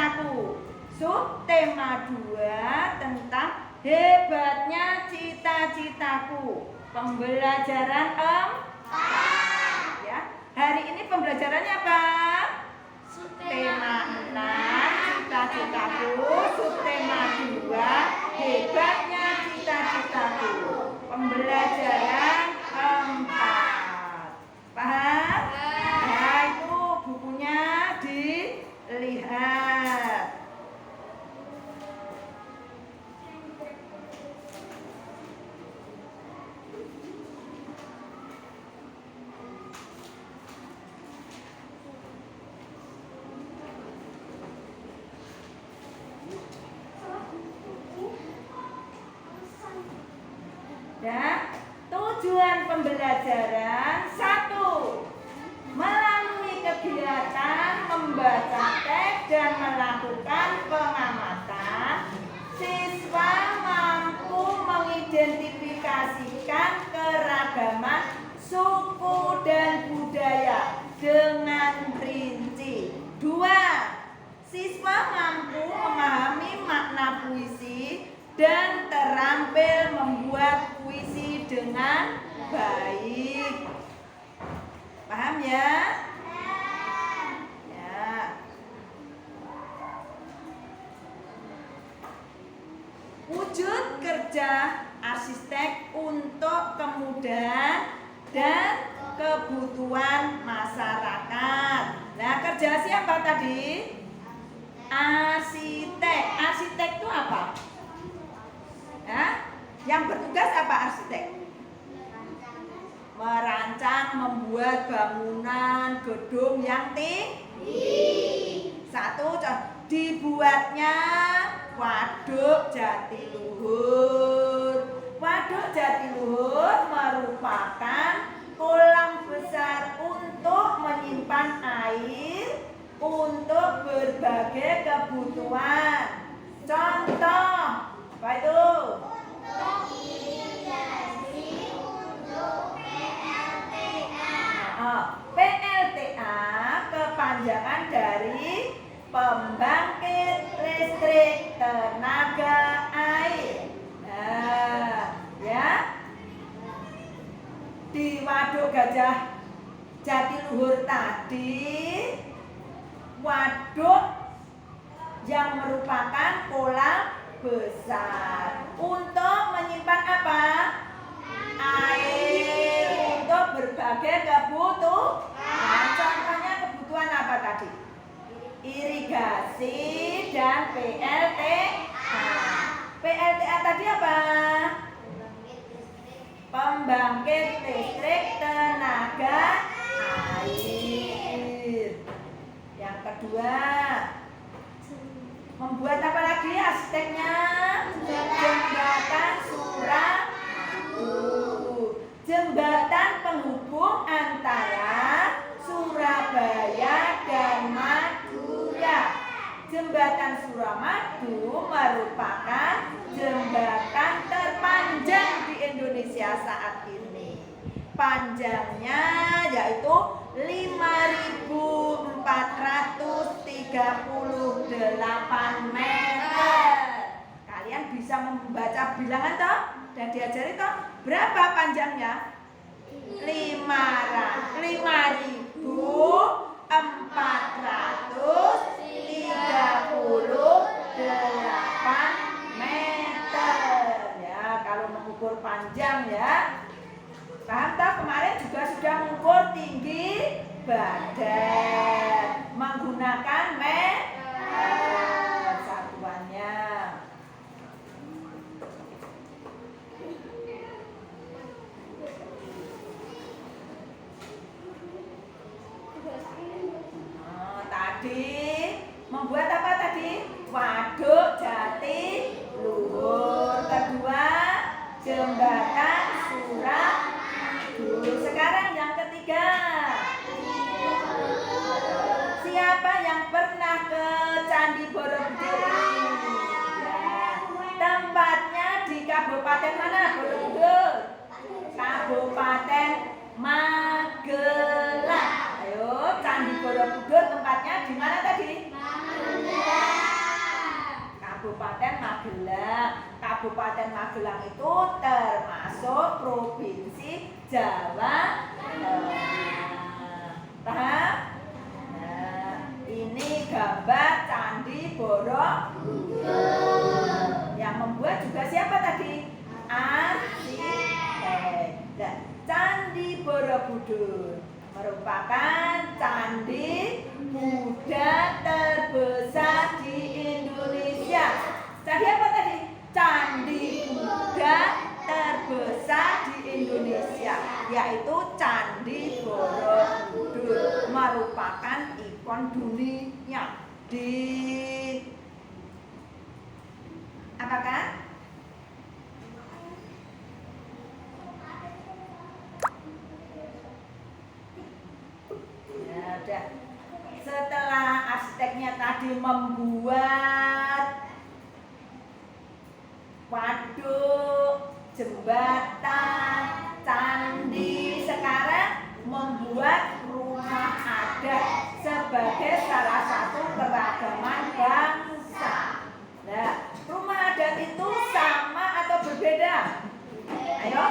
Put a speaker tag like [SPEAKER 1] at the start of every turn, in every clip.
[SPEAKER 1] cita-citaku. Subtema 2 tentang hebatnya cita-citaku. Pembelajaran 4. Ya. Hari ini pembelajarannya apa? Subtema 6 cita-citaku. Subtema 2 hebatnya cita-citaku. Pembelajaran 4. Paham? Ya, itu bukunya dilihat. Dan tujuan pembelajaran 1. Melalui kegiatan membaca teks dan melakukan pengamatan, siswa mampu mengidentifikasikan keragaman suku dan budaya dengan rinci. 2. Siswa mampu memahami makna puisi dan terampil membuat puisi dengan baik. Paham ya? Ya. Wujud kerja arsitek untuk kemudahan dan kebutuhan masyarakat. Nah, kerja siapa tadi? Arsitek. Arsitek itu apa? Ya? Yang bertugas apa arsitek? Merancang, membuat bangunan, gedung yang tinggi. 1. Dibuatnya Waduk Jatiluhur. Waduk Jatiluhur merupakan kolam besar untuk menyimpan air untuk berbagai kebutuhan. Contoh, apa itu?
[SPEAKER 2] Untuk irigasi, untuk PLTA.
[SPEAKER 1] PLTA kepanjangan dari pembangkit listrik tenaga air. Nah, ya. Di Waduk Gajah Jatiluhur tadi, waduk yang merupakan kolam besar untuk menyimpan apa? Air untuk berbagai kebutuhan. Nah, contohnya kebutuhan apa tadi? Irigasi dan PLTA. PLTA tadi apa? Pembangkit listrik tenaga air. Yang kedua, membuat apa lagi arsiteknya? Jembatan Suramadu. Jembatan penghubung antara Surabaya dan Madura. Jembatan Suramadu merupakan jembatan terpanjang di Indonesia saat ini. Panjangnya yaitu 5.438 meter. Kalian bisa membaca bilangan toh? Dan diajari toh? Berapa panjangnya? 5.438 meter. Ya, kalau mengukur panjang ya. Paham tak? Kemarin juga sudah mengukur tinggi badan menggunakan meter satuannya. Tadi membuat apa tadi? Waduk Jatiluhur. Kedua, jembatan Suramadu. Sekarang yang ketiga, siapa yang pernah ke Candi Borobudur? Ya, tempatnya di Kabupaten mana? Borobudur. Kabupaten Magelang. Ayo, Candi Borobudur tempatnya di mana tadi?
[SPEAKER 2] Magelang.
[SPEAKER 1] Kabupaten Magelang itu termasuk Provinsi Jawa Tengah. Paham? Nah, ini gambar Candi Borobudur. Yang membuat juga siapa tadi? Arsitek. Nah, Candi Borobudur merupakan candi Buddha terbesar di Indonesia. Candi apa tadi? Candi Buddha terbesar di Indonesia, yaitu Candi Borobudur, merupakan ikon dunia. Apakah? Ya, udah. Setelah arsiteknya tadi membuat waduk, jembatan, candi, sekarang membuat rumah adat sebagai salah satu keragaman bangsa. Nah, rumah adat itu sama atau berbeda? Ayo.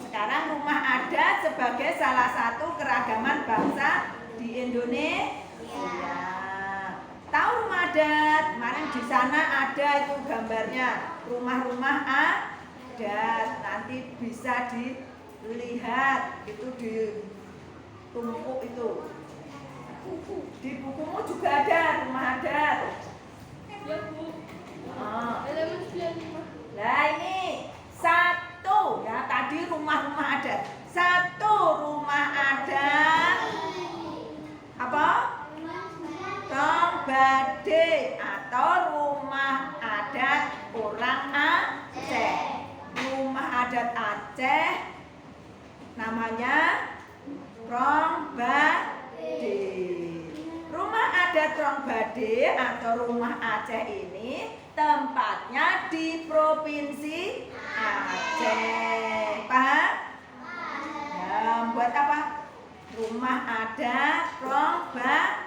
[SPEAKER 1] Sekarang rumah adat sebagai salah satu keragaman bangsa di Indonesia. Tahu rumah adat? Kemarin di sana ada itu gambarnya, rumah-rumah adat. Nanti bisa dilihat itu di tumpuk itu. Di bukumu juga ada rumah adat.
[SPEAKER 2] Ya, Bu.
[SPEAKER 1] Nah, ini satu ya, tadi rumah-rumah adat. Satu rumah adat apa? Tongbade atau rumah adat orang Aceh. Rumah adat Aceh namanya Tongbade. Rumah adat Tongbade atau rumah Aceh ini tempatnya di Provinsi Aceh. Paham? Ya, buat apa? Rumah adat Tongbade.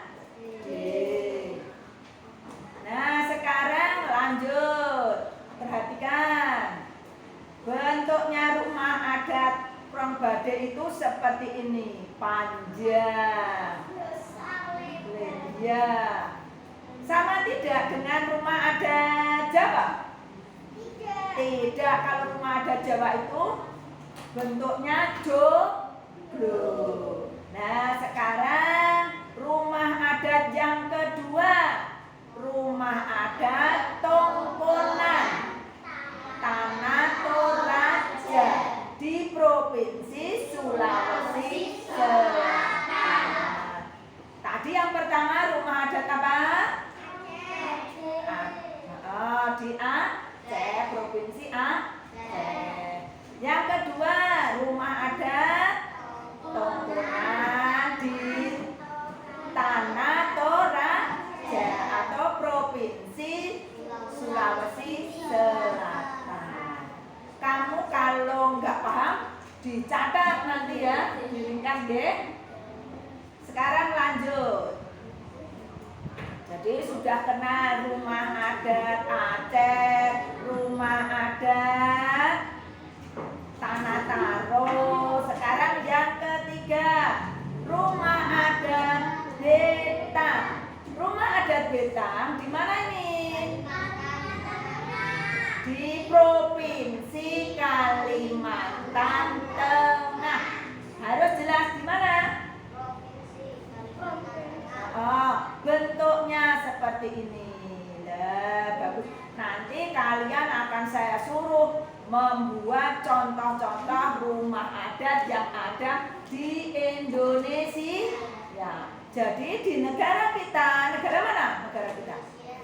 [SPEAKER 1] Nah, sekarang lanjut. Perhatikan. Bentuknya rumah adat Tongbade itu seperti ini, panjang. Ya. Sama tidak dengan rumah adat Jawa? Tidak. Kalau rumah adat Jawa itu bentuknya joglo. Nah, sekarang rumah adat yang kedua, rumah adat Tongkonan, Tanah Toraja di Provinsi Sulawesi Selatan. Tadi yang pertama rumah adat apa? Di Aceh, Provinsi Aceh. Yang kedua rumah adat Tongkonan di Tanah Toraja atau Provinsi Sulawesi Selatan. Kamu kalau nggak paham dicatat nanti ya, diringkas deh. Sekarang lanjut. Jadi sudah kenal rumah adat Aceh, rumah adat Tanah Taro. Sekarang yang ketiga, rumah adat Betang. Rumah adat Betang di mana ini? Di Provinsi Kalimantan Tengah. Harus jelas di mana? Bentuknya seperti ini. Nah, bagus. Nanti kalian akan saya suruh membuat contoh-contoh rumah adat yang ada di Indonesia. Ya, jadi di negara kita, negara mana? Negara kita.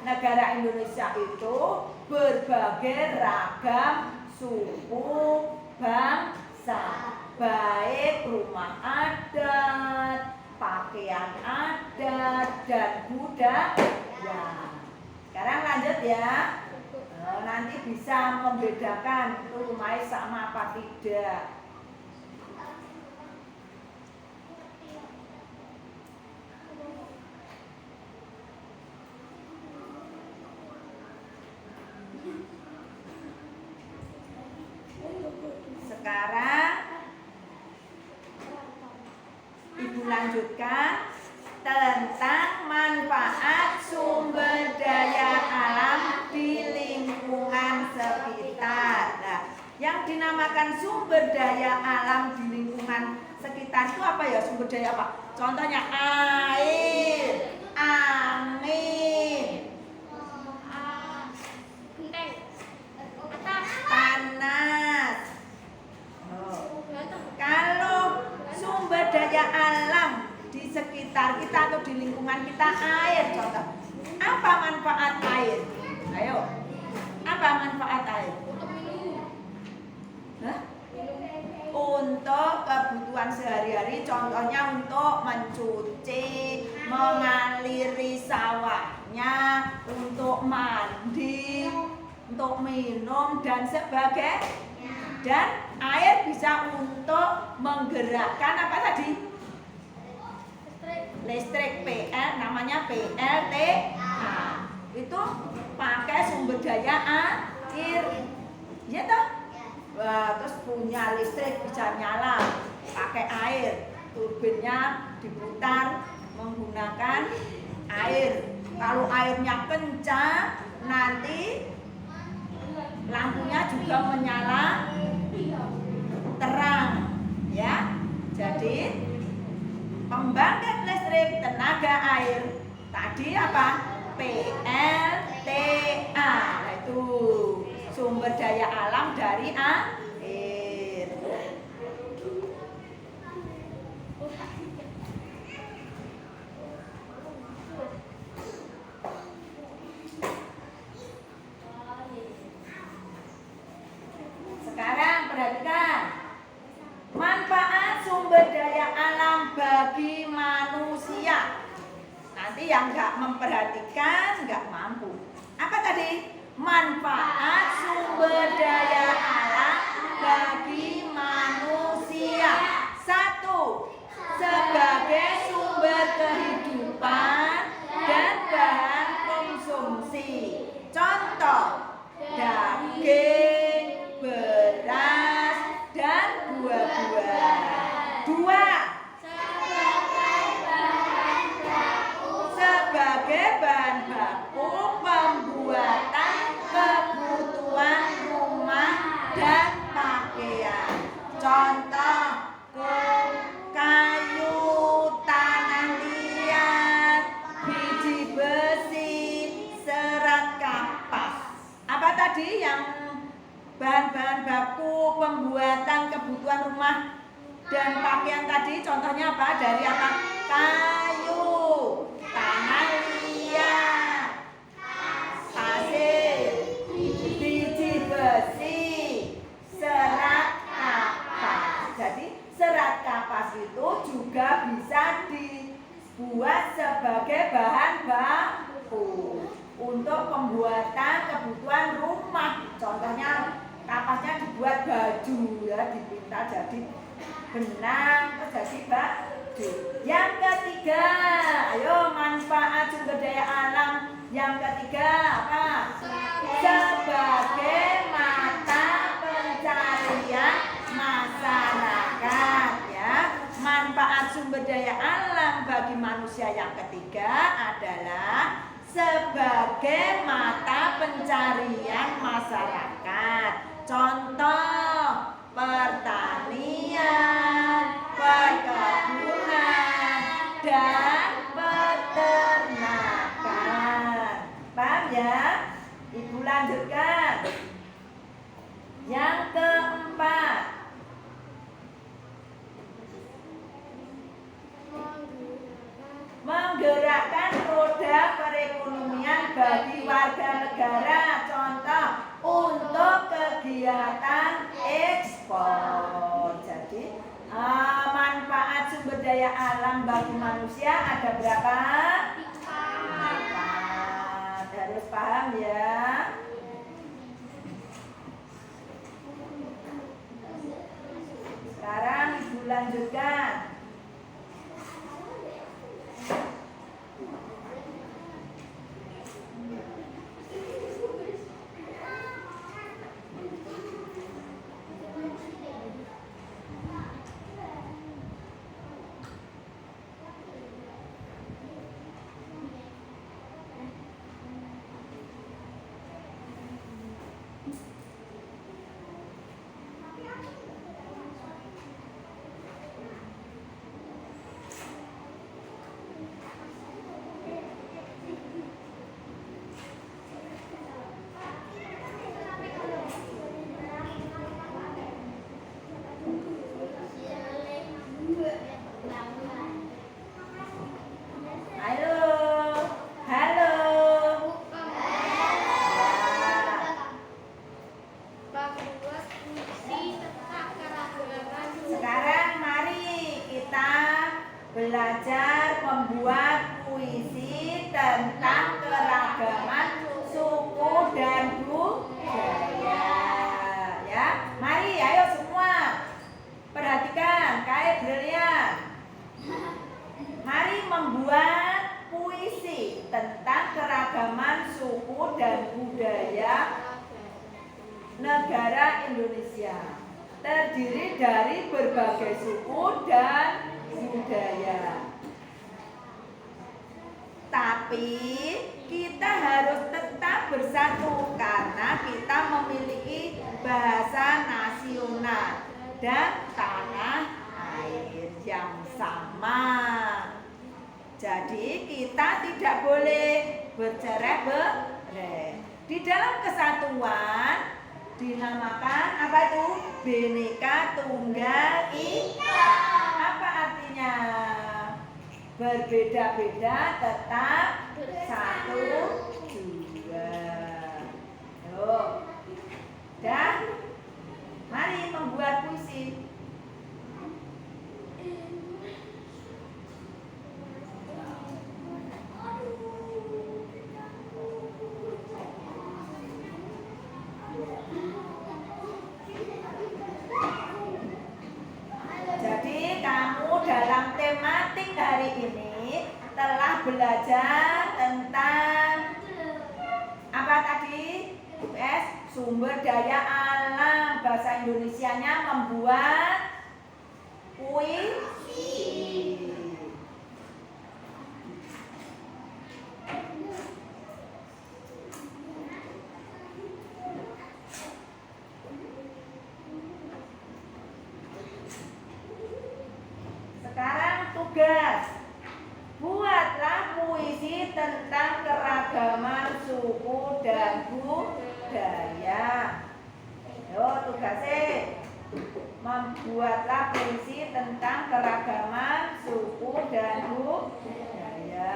[SPEAKER 1] Negara Indonesia itu berbagai ragam suku bangsa, baik rumah adat, pakaian adat, dan budaya. Sekarang lanjut ya. Nanti bisa membedakan itu rumahnya sama apa tidak. lanjutkan tentang manfaat sumber daya alam di lingkungan sekitar. Nah, yang dinamakan sumber daya alam di lingkungan sekitar itu apa ya? Sumber daya apa? Contohnya air, angin, panas. Kalau sumber daya alam di sekitar kita atau di lingkungan kita air, contoh. Apa manfaat air? Ayo. Apa manfaat air? Hah? Untuk kebutuhan sehari-hari, contohnya untuk mencuci, mengaliri sawahnya, untuk mandi, untuk minum dan sebagainya. Dan air bisa untuk menggerakkan apa tadi? Listrik PL, namanya PLTA. Itu pakai sumber daya air. Iya toh? Wah, terus punya listrik bisa nyala pakai air. Turbinnya diputar menggunakan air. Kalau airnya kencang, nanti lampunya juga menyala terang, ya. Jadi pembangkit listrik tenaga air tadi apa? PLTA. Nah, itu sumber daya alam dari air. Sekarang perhatikan manfaat sumber daya alam bagi manusia. Nanti yang nggak memperhatikan nggak mampu. Apa tadi? Manfaat sumber daya alam bagi manusia. 1. Sebagai sumber kehidupan dan bahan konsumsi. Contoh, daging, beras, dan buah-buahan. 2. Sebagai bahan baku pembuatan kebutuhan rumah dan pakaian. Contoh, kayu, tanah liat, biji besi, serat kapas. Apa tadi yang bahan-bahan baku pembuatan kebutuhan rumah dan pakaian tadi? Contohnya apa? Dari apa? Kayu, tanah liat, pasir, biji besi, serat kapas. Jadi serat kapas itu juga bisa dibuat sebagai bahan baku untuk pembuatan kebutuhan rumah. Contohnya kapasnya dibuat baju, ya, dipinta jadi benang, terus jadi baju. Yang ketiga, ayo manfaat sumber daya alam. Yang ketiga apa? Sebagai mata pencarian masyarakat, ya. Manfaat sumber daya alam bagi manusia yang ketiga adalah sebagai mata pencarian masyarakat. Contoh, pertanian, perkebunan, dan peternakan. Paham ya? Ibu lanjutkan. Yang keempat, menggerakkan roda perekonomian bagi warga negara. Contoh, untuk kegiatan ekspor. Jadi manfaat sumber daya alam bagi manusia ada berapa? 4. Harus paham ya. Sekarang ibu lanjutkan. dan budaya negara Indonesia. Terdiri dari berbagai suku dan budaya. Tapi kita harus tetap bersatu karena kita memiliki bahasa nasional dan tanah air yang sama. Jadi kita tidak boleh bercerai-berai. Di dalam kesatuan dinamakan apa itu? Bhinneka Tunggal Ika. Apa artinya? Berbeda-beda tetap satu jua. Yuk. Dan mari membuat puisi. Jadi kamu dalam tematik hari ini telah belajar tentang apa tadi? US, sumber daya alam. Bahasa Indonesianya membuat puisi. Sekarang tugas, buatlah puisi tentang keragaman suku dan budaya. Yo, tugasnya membuatlah puisi tentang keragaman suku dan budaya.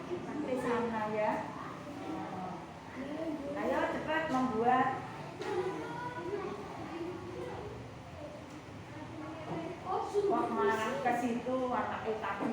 [SPEAKER 1] Sampai sana ya. Ayo cepat membuat. Kok marah ke situ anak itu